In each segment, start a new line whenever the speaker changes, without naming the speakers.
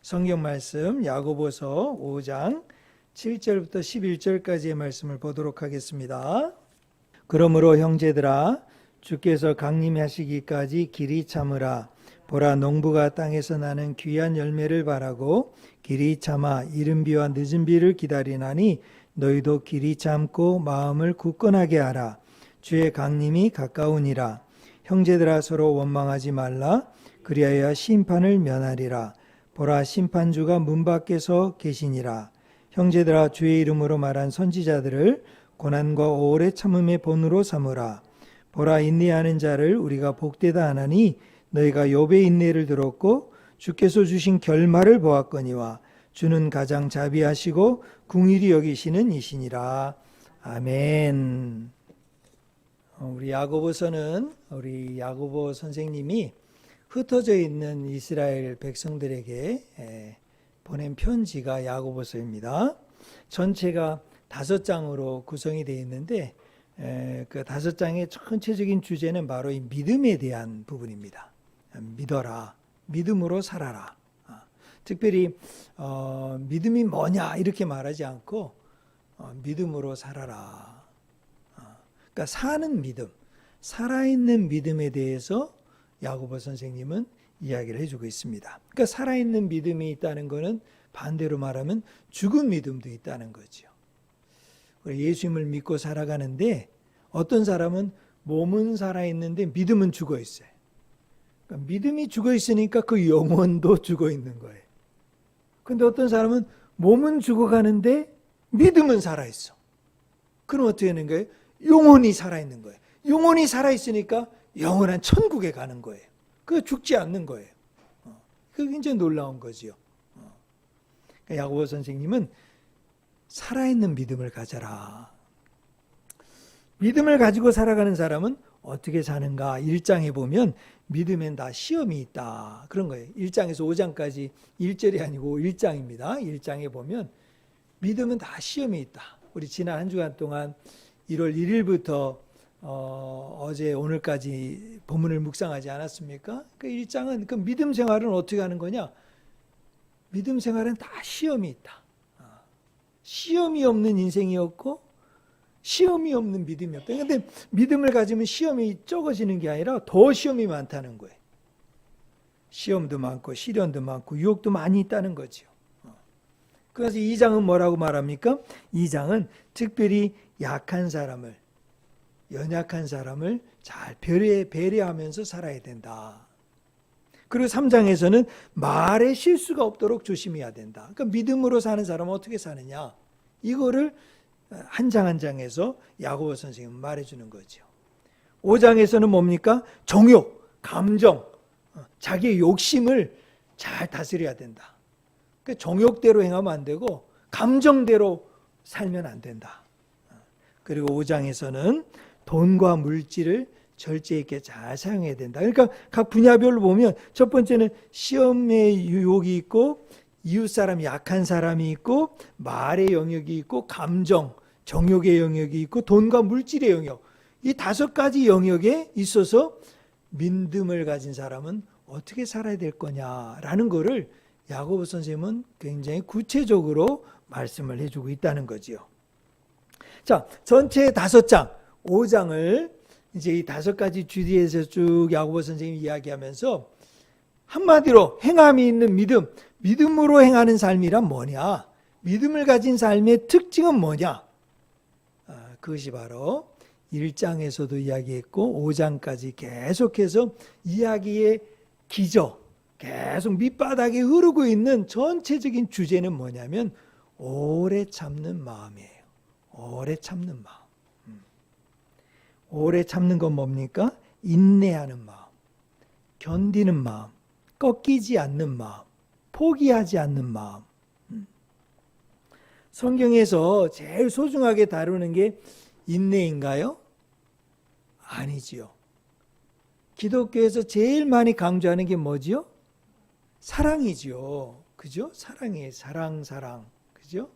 성경 말씀 야고보서 5장 7절부터 11절까지의 말씀을 보도록 하겠습니다. 그러므로 형제들아 주께서 강림하시기까지 길이 참으라. 보라, 농부가 땅에서 나는 귀한 열매를 바라고 길이 참아 이른 비와 늦은 비를 기다리나니 너희도 길이 참고 마음을 굳건하게 하라. 주의 강림이 가까우니라. 형제들아 서로 원망하지 말라. 그리하여 심판을 면하리라. 보라, 심판주가 문 밖에서 계시니라. 형제들아 주의 이름으로 말한 선지자들을 고난과 오래 참음의 본으로 삼으라. 보라, 인내하는 자를 우리가 복되다 하나니 너희가 욥의 인내를 들었고 주께서 주신 결말을 보았거니와 주는 가장 자비하시고 궁일이 여기시는 이시니라. 아멘. 우리 야고보서는 우리 야고보 선생님이 흩어져 있는 이스라엘 백성들에게 보낸 편지가 야고보서입니다. 전체가 5장으로 구성이 되어 있는데 그 5장의 전체적인 주제는 바로 이 믿음에 대한 부분입니다. 믿어라, 믿음으로 살아라. 특별히 믿음이 뭐냐 이렇게 말하지 않고 믿음으로 살아라. 그러니까 사는 믿음, 살아있는 믿음에 대해서 야고보 선생님은 이야기를 해주고 있습니다. 그러니까 살아있는 믿음이 있다는 것은 반대로 말하면 죽은 믿음도 있다는 거죠. 예수님을 믿고 살아가는데 어떤 사람은 몸은 살아있는데 믿음은 죽어 있어요. 그러니까 믿음이 죽어 있으니까 그 영혼도 죽어 있는 거예요. 그런데 어떤 사람은 몸은 죽어가는데 믿음은 살아있어. 그럼 어떻게 하는 거예요? 영혼이 살아있는 거예요. 영혼이 살아있으니까 영원한 천국에 가는 거예요. 그 죽지 않는 거예요. 그게 굉장히 놀라운 거지요. 그러니까 야고보 선생님은 살아있는 믿음을 가져라. 믿음을 가지고 살아가는 사람은 어떻게 사는가? 1장에 보면 믿음엔 다 시험이 있다. 그런 거예요. 1장에서 5장까지 1절이 아니고 1장입니다. 1장에 보면 믿음은 다 시험이 있다. 우리 지난 한 주간 동안 1월 1일부터 어제 오늘까지 본문을 묵상하지 않았습니까? 그 1장은 그 믿음 생활은 어떻게 하는 거냐? 믿음 생활은 다 시험이 있다. 시험이 없는 인생이었고 시험이 없는 믿음이 없다. 그런데 믿음을 가지면 시험이 적어지는 게 아니라 더 시험이 많다는 거예요. 시험도 많고 시련도 많고 유혹도 많이 있다는 거죠. 그래서 2장은 뭐라고 말합니까? 2장은 특별히 약한 사람을, 연약한 사람을 잘 배려하면서 살아야 된다. 그리고 3장에서는 말에 실수가 없도록 조심해야 된다. 그러니까 믿음으로 사는 사람은 어떻게 사느냐? 이거를 한 장 한 장에서 야고보 선생님은 말해주는 거죠. 5장에서는 뭡니까? 정욕, 감정, 자기의 욕심을 잘 다스려야 된다. 그러니까 정욕대로 행하면 안 되고 감정대로 살면 안 된다. 그리고 5장에서는 돈과 물질을 절제 있게 잘 사용해야 된다. 그러니까 각 분야별로 보면 첫 번째는 시험의 유혹이 있고 이웃사람이 약한 사람이 있고 말의 영역이 있고 감정, 정욕의 영역이 있고 돈과 물질의 영역. 이 5가지 영역에 있어서 믿음을 가진 사람은 어떻게 살아야 될 거냐라는 거를 야고보 선생님은 굉장히 구체적으로 말씀을 해주고 있다는 거지요. 자, 전체 5장, 5장을 이제 이 5가지 주제에서 쭉 야고보 선생님이 이야기하면서 한마디로 행함이 있는 믿음, 믿음으로 행하는 삶이란 뭐냐? 믿음을 가진 삶의 특징은 뭐냐? 그것이 바로 1장에서도 이야기했고 5장까지 계속해서 이야기의 기저, 계속 밑바닥에 흐르고 있는 전체적인 주제는 뭐냐면 오래 참는 마음이에요. 오래 참는 마음. 오래 참는 건 뭡니까? 인내하는 마음, 견디는 마음, 꺾이지 않는 마음, 포기하지 않는 마음. 성경에서 제일 소중하게 다루는 게 인내인가요? 아니지요. 기독교에서 제일 많이 강조하는 게 뭐지요? 사랑이지요. 그죠? 사랑이에요. 사랑. 그죠?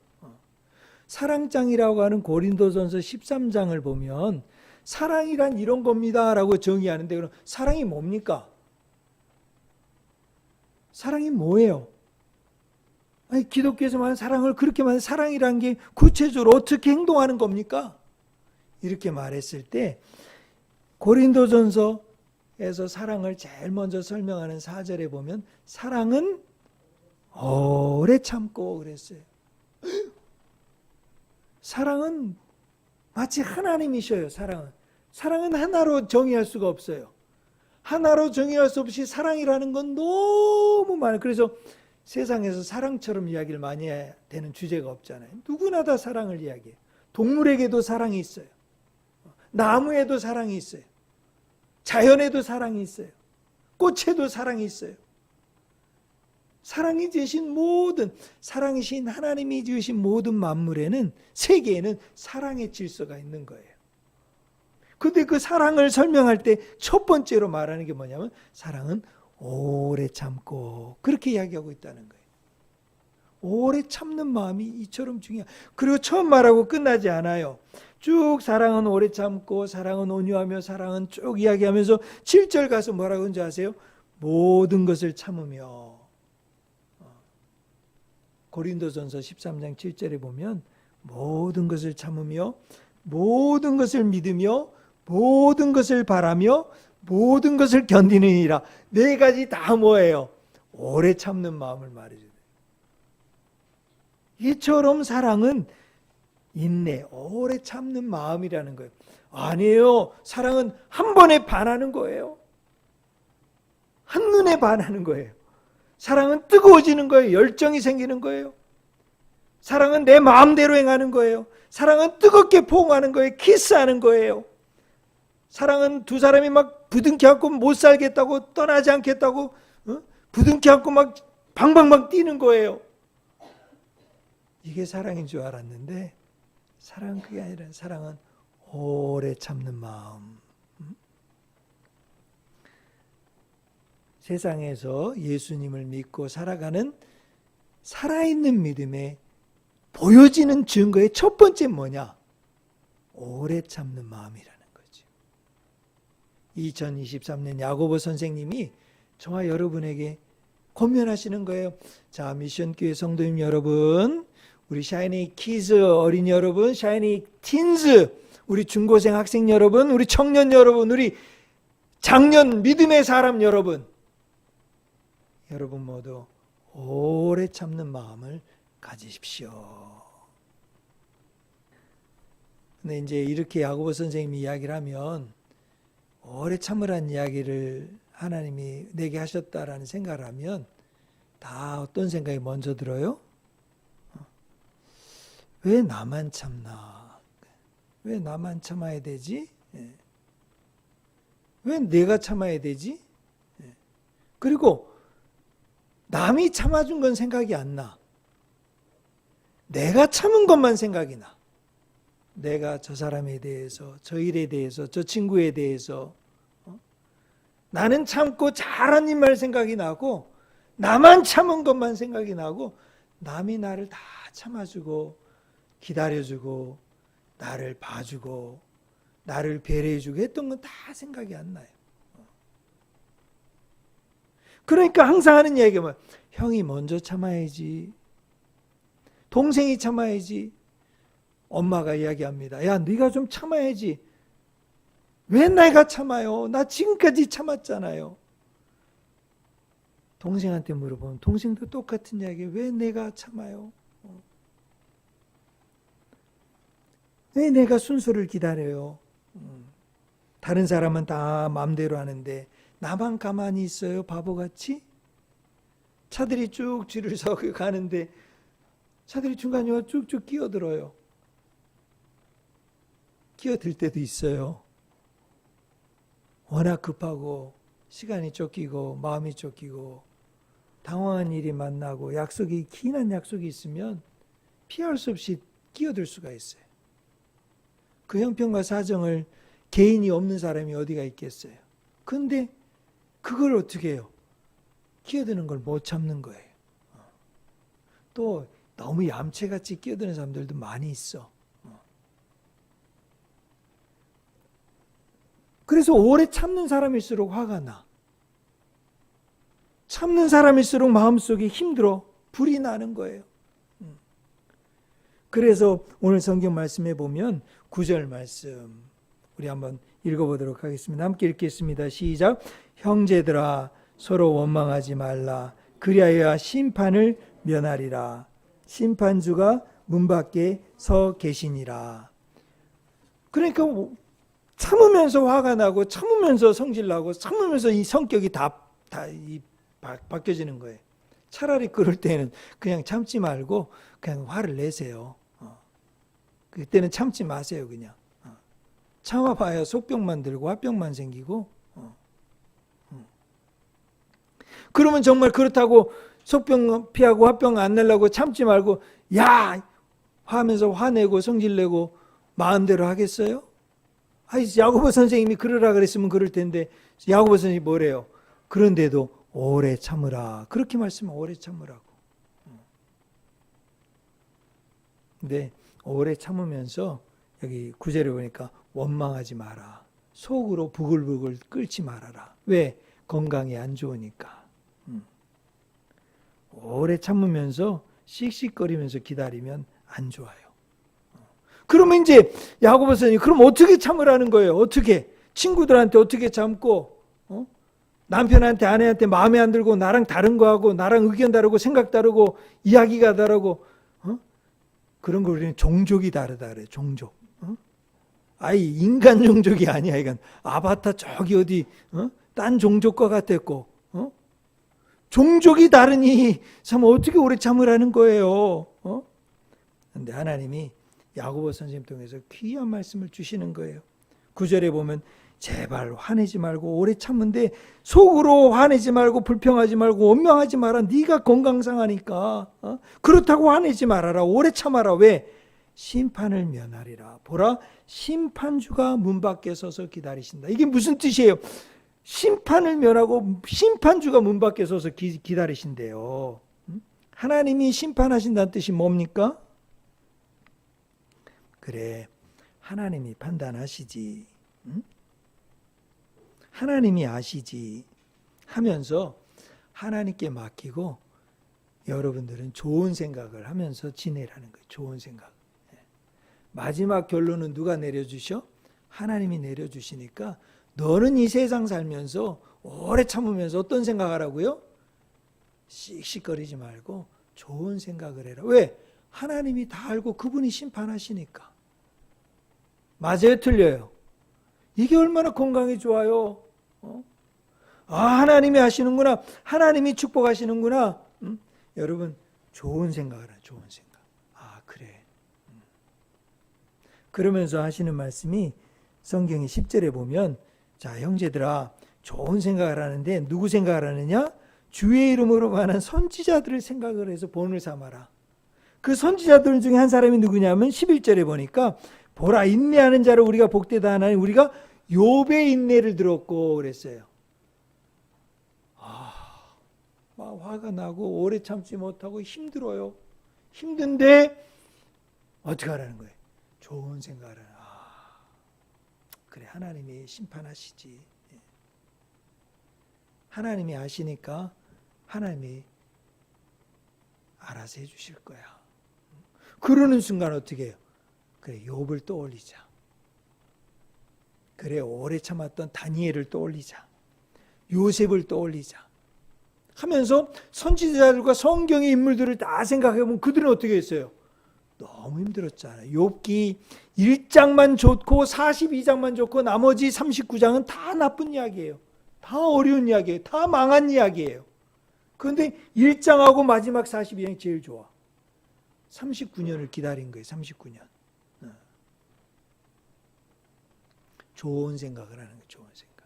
사랑장이라고 하는 고린도전서 13장을 보면 사랑이란 이런 겁니다 라고 정의하는데 그럼 사랑이 뭡니까? 사랑이 뭐예요? 아니, 기독교에서 말하는 사랑을 그렇게 말하는 사랑이란 게 구체적으로 어떻게 행동하는 겁니까? 이렇게 말했을 때 고린도전서에서 사랑을 제일 먼저 설명하는 4절에 보면 사랑은 오래 참고 그랬어요. 사랑은 마치 하나님이셔요. 사랑은 하나로 정의할 수가 없어요. 하나로 정의할 수 없이 사랑이라는 건 너무 많아요. 그래서 세상에서 사랑처럼 이야기를 많이 해야 되는 주제가 없잖아요. 누구나 다 사랑을 이야기해요. 동물에게도 사랑이 있어요. 나무에도 사랑이 있어요. 자연에도 사랑이 있어요. 꽃에도 사랑이 있어요. 사랑이 지으신 사랑이신 하나님이 지으신 모든 만물에는, 세계에는 사랑의 질서가 있는 거예요. 근데 그 사랑을 설명할 때 첫 번째로 말하는 게 뭐냐면 사랑은 오래 참고, 그렇게 이야기하고 있다는 거예요. 오래 참는 마음이 이처럼 중요해요. 그리고 처음 말하고 끝나지 않아요. 쭉 사랑은 오래 참고, 사랑은 온유하며, 사랑은 쭉 이야기하면서 7절 가서 뭐라고 하는지 아세요? 모든 것을 참으며. 고린도전서 13장 7절에 보면 모든 것을 참으며, 모든 것을 믿으며, 모든 것을 바라며, 모든 것을 견디느니라. 4가지 다 뭐예요? 오래 참는 마음을 말해줘요. 이처럼 사랑은 인내, 오래 참는 마음이라는 거예요. 아니에요. 사랑은 한 번에 반하는 거예요. 한눈에 반하는 거예요. 사랑은 뜨거워지는 거예요. 열정이 생기는 거예요. 사랑은 내 마음대로 행하는 거예요. 사랑은 뜨겁게 포옹하는 거예요. 키스하는 거예요. 사랑은 두 사람이 막 부둥켜 안고 못 살겠다고, 떠나지 않겠다고 부둥켜 안고 막 방방방 뛰는 거예요. 이게 사랑인 줄 알았는데 사랑은 그게 아니라 사랑은 오래 참는 마음. 세상에서 예수님을 믿고 살아가는 살아있는 믿음에 보여지는 증거의 첫 번째 뭐냐? 오래 참는 마음이라는 거죠. 2023년 야고보 선생님이 저와 여러분에게 권면하시는 거예요. 자, 미션교회 성도님 여러분, 우리 샤이니 키즈 어린이 여러분, 샤이니 틴즈, 우리 중고생 학생 여러분, 우리 청년 여러분, 우리 장년 믿음의 사람 여러분, 여러분 모두 오래 참는 마음을 가지십시오. 근데 이제 이렇게 야고보 선생님이 이야기를 하면 오래 참으라는 이야기를 하나님이 내게 하셨다라는 생각을 하면 다 어떤 생각이 먼저 들어요? 왜 나만 참나? 왜 나만 참아야 되지? 왜 내가 참아야 되지? 그리고 남이 참아준 건 생각이 안 나. 내가 참은 것만 생각이 나. 내가 저 사람에 대해서, 저 일에 대해서, 저 친구에 대해서 나는 참고 잘한 일 생각이 나고, 나만 참은 것만 생각이 나고, 남이 나를 다 참아주고 기다려주고 나를 봐주고 나를 배려해주고 했던 건 다 생각이 안 나요. 그러니까 항상 하는 얘기가 뭐야? 형이 먼저 참아야지, 동생이 참아야지. 엄마가 이야기합니다. 야, 네가 좀 참아야지. 왜 내가 참아요? 나 지금까지 참았잖아요. 동생한테 물어보면 동생도 똑같은 이야기예요. 왜 내가 참아요? 왜 내가 순서를 기다려요? 다른 사람은 다 마음대로 하는데 나만 가만히 있어요, 바보같이? 차들이 쭉 줄을 서고 가는데 차들이 중간에 와 쭉쭉 끼어들어요. 끼어들 때도 있어요. 워낙 급하고 시간이 쫓기고 마음이 쫓기고 당황한 일이 만나고 긴한 약속이 있으면 피할 수 없이 끼어들 수가 있어요. 그 형편과 사정을 개인이 없는 사람이 어디가 있겠어요. 그런데 그걸 어떻게 해요? 끼어드는 걸 못 참는 거예요. 또 너무 얌체같이 끼어드는 사람들도 많이 있어. 그래서 오래 참는 사람일수록 화가 나. 참는 사람일수록 마음속이 힘들어. 불이 나는 거예요. 그래서 오늘 성경 말씀에 보면 9절 말씀 우리 한번 읽어보도록 하겠습니다. 함께 읽겠습니다. 시작. 형제들아 서로 원망하지 말라. 그리하여 심판을 면하리라. 심판주가 문 밖에 서 계시니라. 그러니까 참으면서 화가 나고 참으면서 성질나고 참으면서 이 성격이 다 바뀌어지는 거예요. 차라리 그럴 때는 그냥 참지 말고 그냥 화를 내세요. 그때는 참지 마세요. 그냥 참아봐야 속병만 들고 화병만 생기고. 그러면 정말 그렇다고 속병 피하고 화병 안 내려고 참지 말고 야 하면서 화내고 성질내고 마음대로 하겠어요? 야고보 선생님이 그러라 그랬으면 그럴 텐데 야고보 선생님이 뭐래요? 그런데도 오래 참으라. 그렇게 말씀하면 오래 참으라고. 근데 오래 참으면서 여기 9절에 보니까 원망하지 마라. 속으로 부글부글 끓지 말아라. 왜? 건강이 안 좋으니까. 오래 참으면서 씩씩거리면서 기다리면 안 좋아요. 그러면 이제 야고보 선생님 그럼 어떻게 참으라는 거예요? 어떻게? 친구들한테 어떻게 참고 남편한테 아내한테 마음에 안 들고 나랑 다른 거 하고 나랑 의견 다르고 생각 다르고 이야기가 다르고 그런 걸 우리는 종족이 다르다 그래요. 종족. 아이 인간 종족이 아니야. 이건 아바타 저기 어디 딴 종족과 같았고 종족이 다르니 참 어떻게 오래 참으라는 거예요. 그런데 하나님이 야고보 선생님 통해서 귀한 말씀을 주시는 거예요. 9절에 보면 제발 화내지 말고 오래 참는데 속으로 화내지 말고 불평하지 말고 원망하지 마라. 네가 건강 상하니까. 그렇다고 화내지 말아라. 오래 참아라. 왜? 심판을 면하리라. 보라 심판주가 문 밖에 서서 기다리신다. 이게 무슨 뜻이에요? 심판을 면하고 심판주가 문 밖에 서서 기다리신대요. 하나님이 심판하신다는 뜻이 뭡니까? 그래 하나님이 판단하시지. 하나님이 아시지 하면서 하나님께 맡기고 여러분들은 좋은 생각을 하면서 지내라는 거예요. 좋은 생각. 마지막 결론은 누가 내려주셔? 하나님이 내려주시니까 너는 이 세상 살면서 오래 참으면서 어떤 생각하라고요? 씩씩거리지 말고 좋은 생각을 해라. 왜? 하나님이 다 알고 그분이 심판하시니까. 맞아요? 틀려요? 이게 얼마나 건강이 좋아요. 하나님이 하시는구나. 하나님이 축복하시는구나. 여러분 좋은 생각을 하라. 좋은 생각. 그래. 그러면서 하시는 말씀이 성경의 10절에 보면 자 형제들아 좋은 생각을 하는데 누구 생각을 하느냐? 주의 이름으로 말한 선지자들을 생각을 해서 본을 삼아라. 그 선지자들 중에 한 사람이 누구냐면 11절에 보니까 보라 인내하는 자를 우리가 복되다 하나니 우리가 욥의 인내를 들었고 그랬어요. 막 화가 나고 오래 참지 못하고 힘들어요. 힘든데 어떻게 하라는 거예요? 좋은 생각을 하라. 그래 하나님이 심판하시지. 하나님이 아시니까 하나님이 알아서 해주실 거야. 그러는 순간 어떻게 해요? 그래 욥을 떠올리자. 그래 오래 참았던 다니엘을 떠올리자. 요셉을 떠올리자. 하면서 선지자들과 성경의 인물들을 다 생각해보면 그들은 어떻게 했어요? 너무 힘들었잖아요. 욥기 1장만 좋고 42장만 좋고 나머지 39장은 다 나쁜 이야기예요. 다 어려운 이야기예요. 다 망한 이야기예요. 그런데 1장하고 마지막 42장이 제일 좋아. 39년을 기다린 거예요. 39년. 좋은 생각을 하는 거예요. 좋은 생각.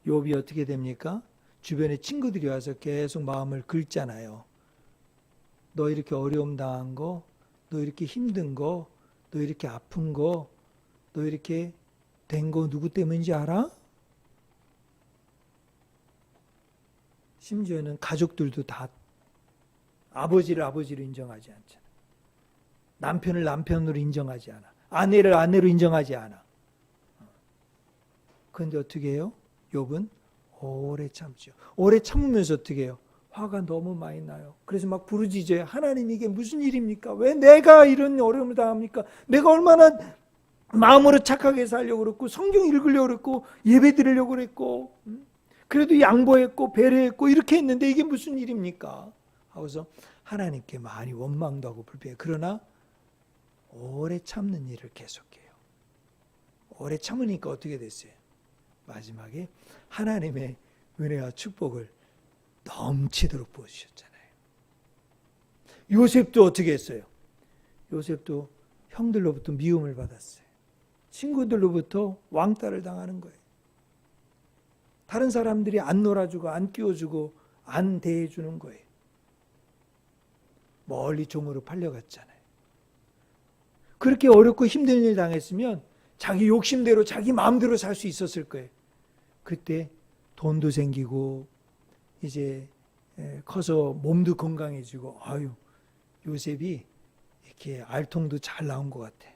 욥이 어떻게 됩니까? 주변에 친구들이 와서 계속 마음을 긁잖아요. 너 이렇게 어려움 당한 거, 너 이렇게 힘든 거, 너 이렇게 아픈 거, 너 이렇게 된 거 누구 때문인지 알아? 심지어는 가족들도 다 아버지를 아버지로 인정하지 않잖아. 남편을 남편으로 인정하지 않아. 아내를 아내로 인정하지 않아. 그런데 어떻게 해요? 욥은 오래 참죠. 오래 참으면서 어떻게 해요? 화가 너무 많이 나요. 그래서 막 부르짖어요. 하나님, 이게 무슨 일입니까? 왜 내가 이런 어려움을 당합니까? 내가 얼마나 마음으로 착하게 살려고 그랬고 성경 읽으려고 그랬고 예배 드리려고 그랬고 그래도 양보했고 배려했고 이렇게 했는데 이게 무슨 일입니까? 하고서 하나님께 많이 원망도 하고 불평해요. 그러나 오래 참는 일을 계속해요. 오래 참으니까 어떻게 됐어요? 마지막에 하나님의 은혜와 축복을 넘치도록 부어주셨잖아요. 요셉도 어떻게 했어요? 요셉도 형들로부터 미움을 받았어요. 친구들로부터 왕따를 당하는 거예요. 다른 사람들이 안 놀아주고 안 끼워주고 안 대해주는 거예요. 멀리 종으로 팔려갔잖아요. 그렇게 어렵고 힘든 일 당했으면 자기 욕심대로 자기 마음대로 살 수 있었을 거예요. 그때 돈도 생기고 이제 커서 몸도 건강해지고 아유 요셉이 이렇게 알통도 잘 나온 것 같아.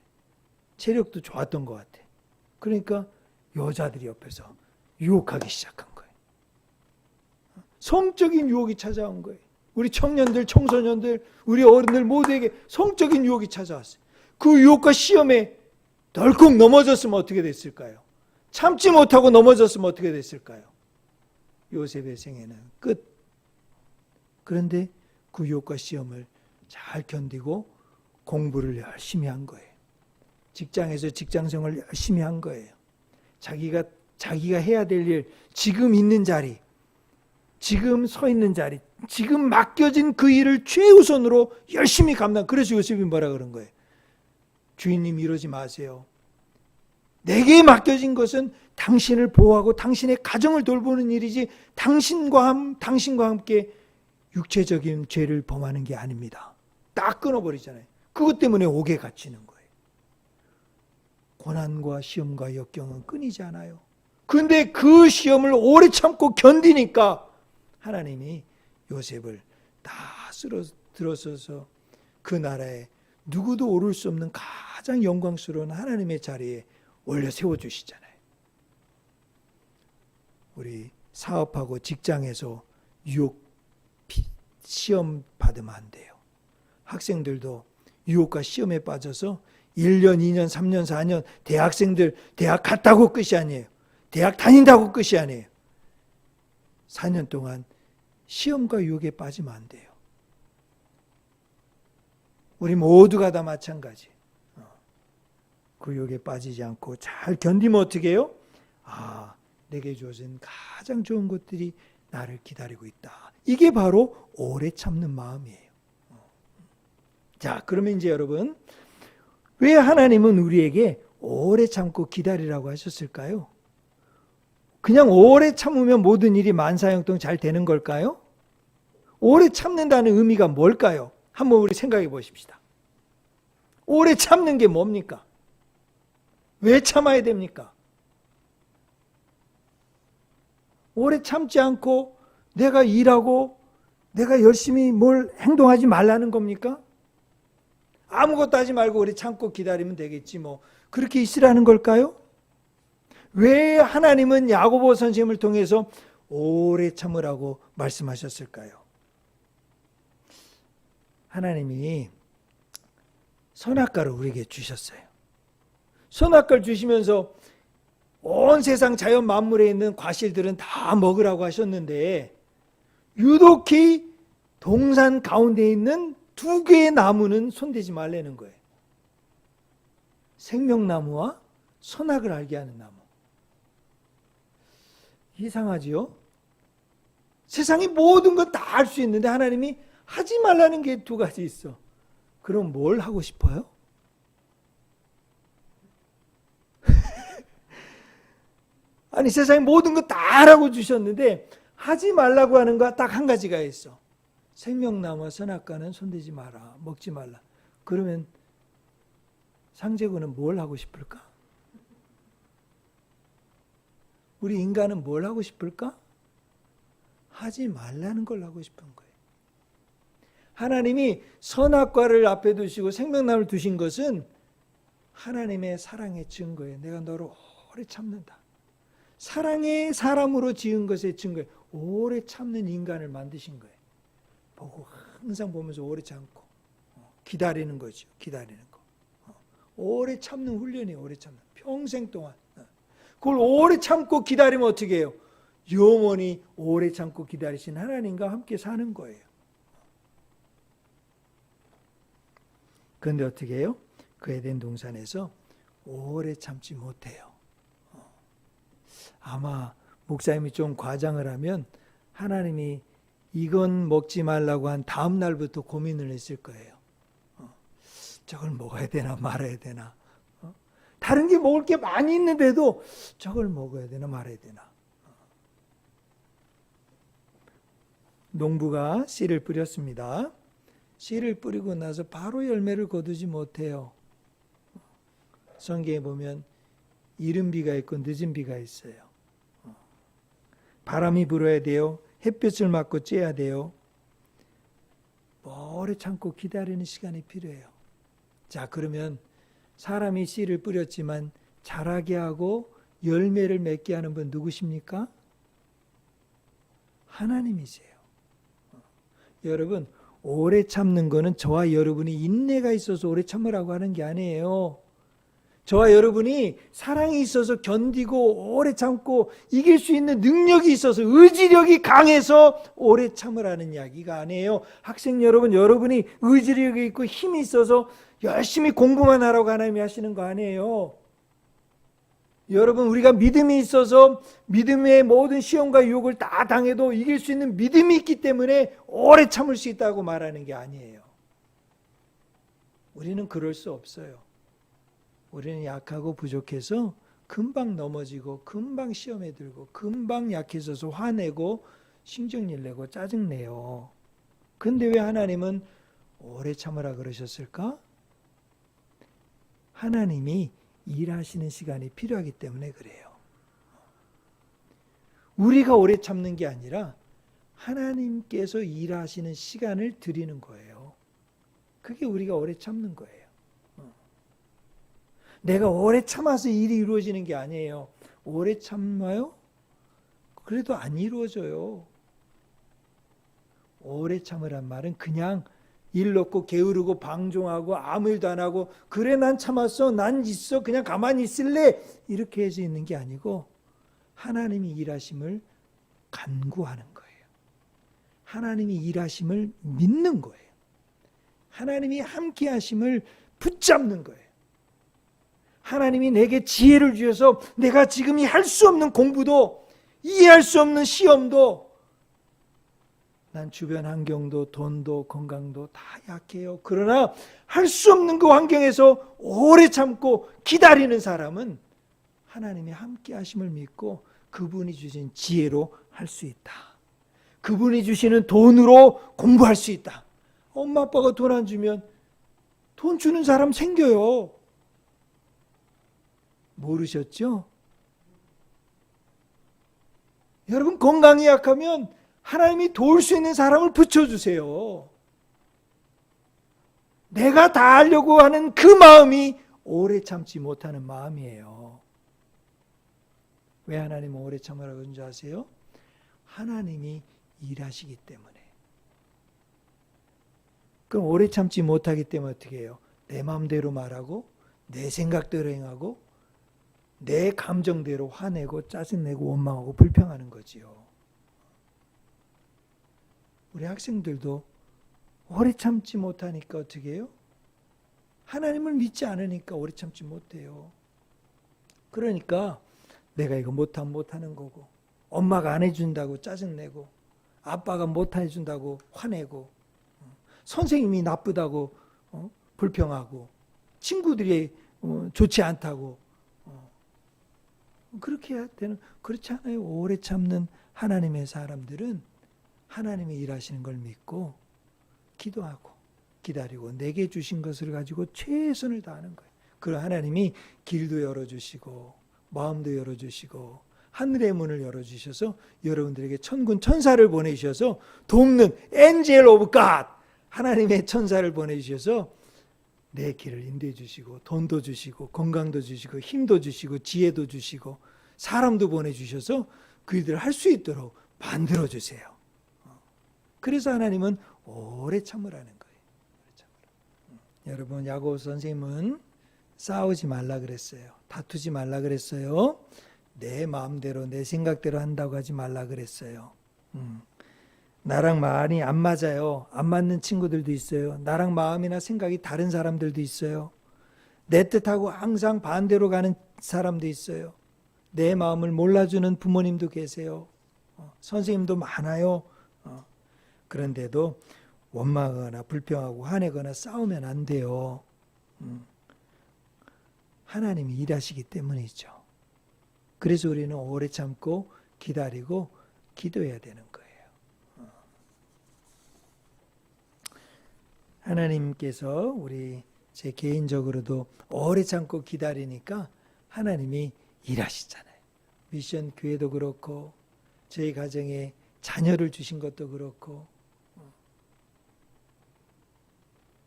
체력도 좋았던 것 같아. 그러니까 여자들이 옆에서 유혹하기 시작한 거예요. 성적인 유혹이 찾아온 거예요. 우리 청년들, 청소년들, 우리 어른들 모두에게 성적인 유혹이 찾아왔어요. 그 유혹과 시험에 덜컥 넘어졌으면 어떻게 됐을까요? 참지 못하고 넘어졌으면 어떻게 됐을까요? 요셉의 생애는 끝. 그런데 그 유혹과 시험을 잘 견디고 공부를 열심히 한 거예요. 직장에서 직장생활을 열심히 한 거예요. 자기가 해야 될 일, 지금 있는 자리, 지금 서 있는 자리, 지금 맡겨진 그 일을 최우선으로 열심히 감당. 그래서 요셉이 뭐라 그런 거예요? 주인님 이러지 마세요. 내게 맡겨진 것은 당신을 보호하고 당신의 가정을 돌보는 일이지 당신과 함께 육체적인 죄를 범하는 게 아닙니다. 딱 끊어버리잖아요. 그것 때문에 옥에 갇히는 거예요. 고난과 시험과 역경은 끊이지 않아요. 그런데 그 시험을 오래 참고 견디니까 하나님이 요셉을 다 들어서서 그 나라에 누구도 오를 수 없는 가장 영광스러운 하나님의 자리에 올려 세워주시잖아요. 우리 사업하고 직장에서 유혹 시험 받으면 안 돼요. 학생들도 유혹과 시험에 빠져서 1년, 2년, 3년, 4년 대학생들 대학 갔다고 끝이 아니에요. 대학 다닌다고 끝이 아니에요. 4년 동안 시험과 유혹에 빠지면 안 돼요. 우리 모두가 다 마찬가지. 그 유혹에 빠지지 않고 잘 견디면 어떻게 해요? 아, 내게 주어진 가장 좋은 것들이 나를 기다리고 있다. 이게 바로 오래 참는 마음이에요. 자, 그러면 이제 여러분, 왜 하나님은 우리에게 오래 참고 기다리라고 하셨을까요? 그냥 오래 참으면 모든 일이 만사형통 잘 되는 걸까요? 오래 참는다는 의미가 뭘까요? 한번 우리 생각해 보십시다. 오래 참는 게 뭡니까? 왜 참아야 됩니까? 오래 참지 않고 내가 일하고 내가 열심히 뭘 행동하지 말라는 겁니까? 아무것도 하지 말고 오래 참고 기다리면 되겠지 뭐 그렇게 있으라는 걸까요? 왜 하나님은 야고보 선생님을 통해서 오래 참으라고 말씀하셨을까요? 하나님이 선악과를 우리에게 주셨어요. 선악과를 주시면서 온 세상 자연 만물에 있는 과실들은 다 먹으라고 하셨는데 유독히 동산 가운데 있는 2개의 나무는 손대지 말라는 거예요. 생명나무와 선악을 알게 하는 나무. 이상하지요? 세상의 모든 건 다 할 수 있는데 하나님이 하지 말라는 게 2가지 있어. 그럼 뭘 하고 싶어요? 아니 세상의 모든 거 다 하라고 주셨는데 하지 말라고 하는 거 딱 1가지가 있어. 생명나무와 선악과는 손대지 마라. 먹지 말라. 그러면 상제군은 뭘 하고 싶을까? 우리 인간은 뭘 하고 싶을까? 하지 말라는 걸 하고 싶은 거예요. 하나님이 선악과를 앞에 두시고 생명나무를 두신 것은 하나님의 사랑의 증거예요. 내가 너를 오래 참는다. 사랑의 사람으로 지은 것의 증거예요. 오래 참는 인간을 만드신 거예요. 보고 항상 보면서 오래 참고 기다리는 거죠. 기다리는 거. 오래 참는 훈련이에요. 오래 참는. 평생 동안. 그걸 오래 참고 기다리면 어떻게 해요? 영원히 오래 참고 기다리신 하나님과 함께 사는 거예요. 그런데 어떻게 해요? 그 에덴 동산에서 오래 참지 못해요. 아마 목사님이 좀 과장을 하면 하나님이 이건 먹지 말라고 한 다음 날부터 고민을 했을 거예요. 저걸 먹어야 되나 말아야 되나. 다른 게 먹을 게 많이 있는데도 저걸 먹어야 되나 말아야 되나. 농부가 씨를 뿌렸습니다. 씨를 뿌리고 나서 바로 열매를 거두지 못해요. 성경에 보면 이른 비가 있고 늦은 비가 있어요. 바람이 불어야 돼요. 햇볕을 맞고 쬐야 돼요. 오래 참고 기다리는 시간이 필요해요. 자, 그러면 사람이 씨를 뿌렸지만 자라게 하고 열매를 맺게 하는 분 누구십니까? 하나님이세요. 여러분, 오래 참는 거는 저와 여러분이 인내가 있어서 오래 참으라고 하는 게 아니에요. 저와 여러분이 사랑이 있어서 견디고 오래 참고 이길 수 있는 능력이 있어서 의지력이 강해서 오래 참으라는 이야기가 아니에요. 학생 여러분, 여러분이 의지력이 있고 힘이 있어서 열심히 공부만 하라고 하나님이 하시는 거 아니에요. 여러분, 우리가 믿음이 있어서 믿음의 모든 시험과 유혹을 다 당해도 이길 수 있는 믿음이 있기 때문에 오래 참을 수 있다고 말하는 게 아니에요. 우리는 그럴 수 없어요. 우리는 약하고 부족해서 금방 넘어지고 금방 시험에 들고 금방 약해져서 화내고 신경질 내고 짜증내요. 근데 왜 하나님은 오래 참으라 그러셨을까? 하나님이 일하시는 시간이 필요하기 때문에 그래요. 우리가 오래 참는 게 아니라 하나님께서 일하시는 시간을 드리는 거예요. 그게 우리가 오래 참는 거예요. 내가 오래 참아서 일이 이루어지는 게 아니에요. 오래 참아요? 그래도 안 이루어져요. 오래 참으란 말은 그냥 일 놓고 게으르고 방종하고 아무 일도 안 하고 그래 난 참았어, 난 있어, 그냥 가만히 있을래 이렇게 해서 있는 게 아니고 하나님이 일하심을 간구하는 거예요. 하나님이 일하심을 믿는 거예요. 하나님이 함께 하심을 붙잡는 거예요. 하나님이 내게 지혜를 주셔서 내가 지금 할 수 없는 공부도 이해할 수 없는 시험도 난 주변 환경도 돈도 건강도 다 약해요. 그러나 할 수 없는 그 환경에서 오래 참고 기다리는 사람은 하나님이 함께 하심을 믿고 그분이 주신 지혜로 할 수 있다. 그분이 주시는 돈으로 공부할 수 있다. 엄마 아빠가 돈 안 주면 돈 주는 사람 생겨요. 모르셨죠? 여러분, 건강이 약하면 하나님이 도울 수 있는 사람을 붙여주세요. 내가 다 하려고 하는 그 마음이 오래 참지 못하는 마음이에요. 왜 하나님 오래 참으라고 그런지 아세요? 하나님이 일하시기 때문에. 그럼 오래 참지 못하기 때문에 어떻게 해요? 내 마음대로 말하고 내 생각대로 행하고 내 감정대로 화내고 짜증내고 원망하고 불평하는 거지요. 우리 학생들도 오래 참지 못하니까 어떻게 해요? 하나님을 믿지 않으니까 오래 참지 못해요. 그러니까 내가 이거 못하면 못하는 거고 엄마가 안 해준다고 짜증내고 아빠가 못 해준다고 화내고 선생님이 나쁘다고 불평하고 친구들이 좋지 않다고 그렇게 해야 되는, 그렇지 않아요. 오래 참는 하나님의 사람들은 하나님이 일하시는 걸 믿고 기도하고 기다리고 내게 주신 것을 가지고 최선을 다하는 거예요. 그럼 하나님이 길도 열어주시고 마음도 열어주시고 하늘의 문을 열어주셔서 여러분들에게 천군 천사를 보내주셔서 돕는 엔젤 오브 갓, 하나님의 천사를 보내주셔서 내 길을 인도해 주시고 돈도 주시고 건강도 주시고 힘도 주시고 지혜도 주시고 사람도 보내주셔서 그 일들을 할 수 있도록 만들어 주세요. 그래서 하나님은 오래 참으라는 거예요. 오래 참으라. 여러분, 야고보 선생님은 싸우지 말라 그랬어요. 다투지 말라 그랬어요. 내 마음대로 내 생각대로 한다고 하지 말라 그랬어요. 나랑 마음이 안 맞아요. 안 맞는 친구들도 있어요. 나랑 마음이나 생각이 다른 사람들도 있어요. 내 뜻하고 항상 반대로 가는 사람도 있어요. 내 마음을 몰라주는 부모님도 계세요. 선생님도 많아요. 그런데도 원망하거나 불평하고 화내거나 싸우면 안 돼요. 하나님이 일하시기 때문이죠. 그래서 우리는 오래 참고 기다리고 기도해야 되는 거예요. 하나님께서 제 개인적으로도 오래 참고 기다리니까 하나님이 일하시잖아요. 미션 교회도 그렇고 저희 가정에 자녀를 주신 것도 그렇고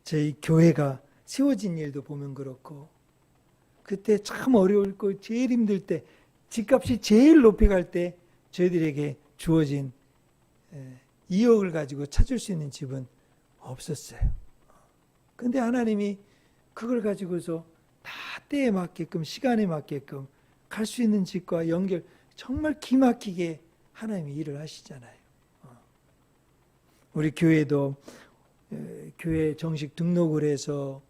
저희 교회가 세워진 일도 보면 그렇고 그때 참 어려울 거 제일 힘들 때 집값이 제일 높이 갈 때 저희들에게 주어진 2억을 가지고 찾을 수 있는 집은 없었어요. 근데 하나님이 그걸 가지고서 다 때에 맞게끔 시간에 맞게끔 갈 수 있는 집과 연결 정말 기막히게 하나님이 일을 하시잖아요. 우리 교회도 교회 정식 등록을 해서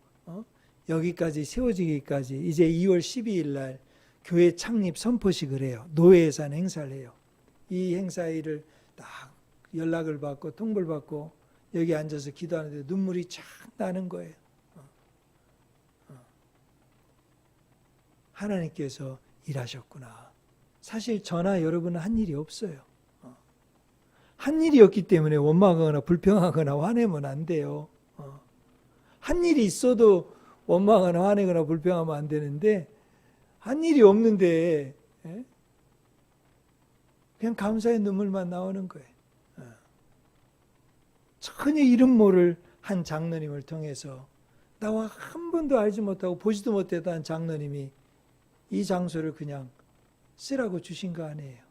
여기까지 세워지기까지 이제 2월 12일 날 교회 창립 선포식을 해요. 노회에서 하는 행사를 해요. 이 행사일을 딱 연락을 받고 통보를 받고 여기 앉아서 기도하는데 눈물이 착 나는 거예요. 하나님께서 일하셨구나. 사실 저나 여러분은 한 일이 없어요. 한 일이 없기 때문에 원망하거나 불평하거나 화내면 안 돼요. 한 일이 있어도 원망하거나 화내거나 불평하면 안 되는데 한 일이 없는데 그냥 감사의 눈물만 나오는 거예요. 전혀 이름 모를 한 장로님을 통해서 나와 한 번도 알지 못하고 보지도 못했던 장로님이 이 장소를 그냥 쓰라고 주신 거 아니에요.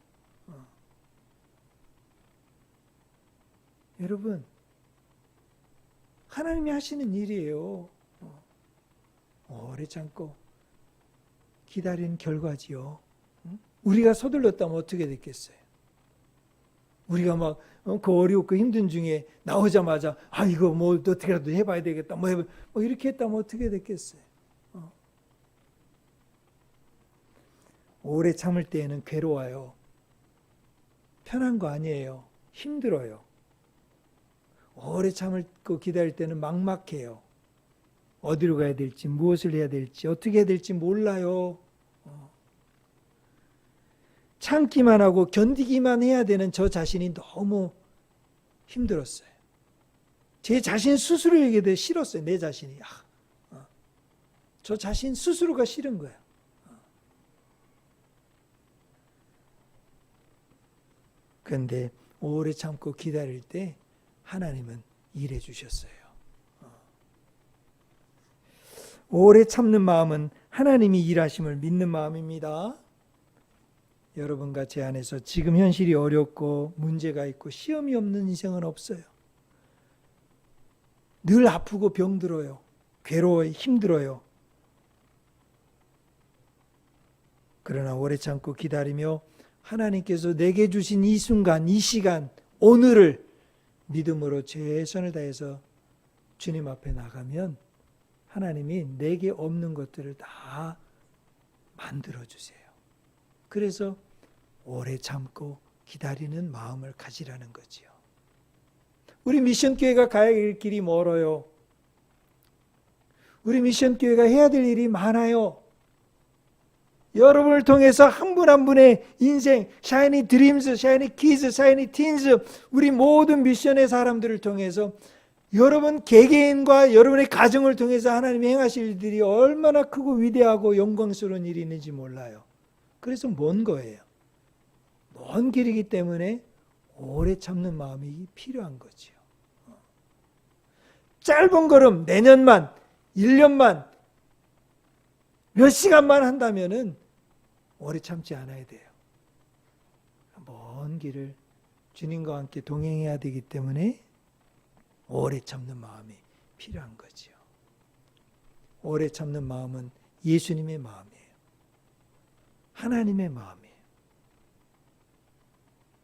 여러분, 하나님이 하시는 일이에요. 오래 참고 기다린 결과지요. 우리가 서둘렀다면 어떻게 됐겠어요? 우리가 막 그 어렵고 힘든 중에 나오자마자 이거 뭐 어떻게라도 해봐야 되겠다 뭐 이렇게 했다면 어떻게 됐겠어요? 오래 참을 때에는 괴로워요. 편한 거 아니에요. 힘들어요. 오래 참고 기다릴 때는 막막해요. 어디로 가야 될지, 무엇을 해야 될지, 어떻게 해야 될지 몰라요. 참기만 하고 견디기만 해야 되는 저 자신이 너무 힘들었어요. 제 자신 스스로에게도 싫었어요. 내 자신이. 저 자신 스스로가 싫은 거예요. 그런데 오래 참고 기다릴 때 하나님은 일해 주셨어요. 오래 참는 마음은 하나님이 일하심을 믿는 마음입니다. 여러분과 제 안에서 지금 현실이 어렵고 문제가 있고 시험이 없는 인생은 없어요. 늘 아프고 병들어요. 괴로워요. 힘들어요. 그러나 오래 참고 기다리며 하나님께서 내게 주신 이 순간, 이 시간, 오늘을 믿음으로 최선을 다해서 주님 앞에 나가면 하나님이 내게 없는 것들을 다 만들어주세요. 그래서 오래 참고 기다리는 마음을 가지라는 거지요. 우리 미션교회가 가야 할 길이 멀어요. 우리 미션교회가 해야 될 일이 많아요. 여러분을 통해서 한 분 한 분의 인생, 샤이니 드림즈, 샤이니 키즈, 샤이니 틴즈, 우리 모든 미션의 사람들을 통해서 여러분 개개인과 여러분의 가정을 통해서 하나님이 행하실 일들이 얼마나 크고 위대하고 영광스러운 일이 있는지 몰라요. 그래서 먼 거예요. 먼 길이기 때문에 오래 참는 마음이 필요한 거지요. 짧은 걸음 내년만, 1년만, 몇 시간만 한다면은 오래 참지 않아야 돼요. 먼 길을 주님과 함께 동행해야 되기 때문에 오래 참는 마음이 필요한 거지요. 오래 참는 마음은 예수님의 마음이에요. 하나님의 마음이에요.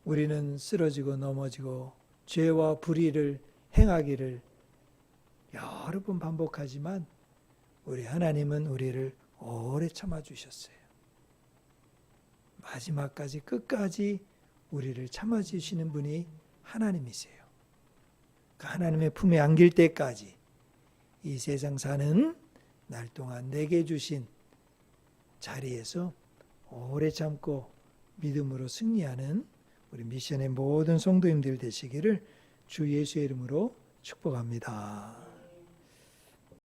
우리는 쓰러지고 넘어지고 죄와 불의를 행하기를 여러 번 반복하지만 우리 하나님은 우리를 오래 참아주셨어요. 마지막까지 끝까지 우리를 참아주시는 분이 하나님이세요. 그 하나님의 품에 안길 때까지 이 세상 사는 날 동안 내게 주신 자리에서 오래 참고 믿음으로 승리하는 우리 미션의 모든 성도님들 되시기를 주 예수의 이름으로 축복합니다.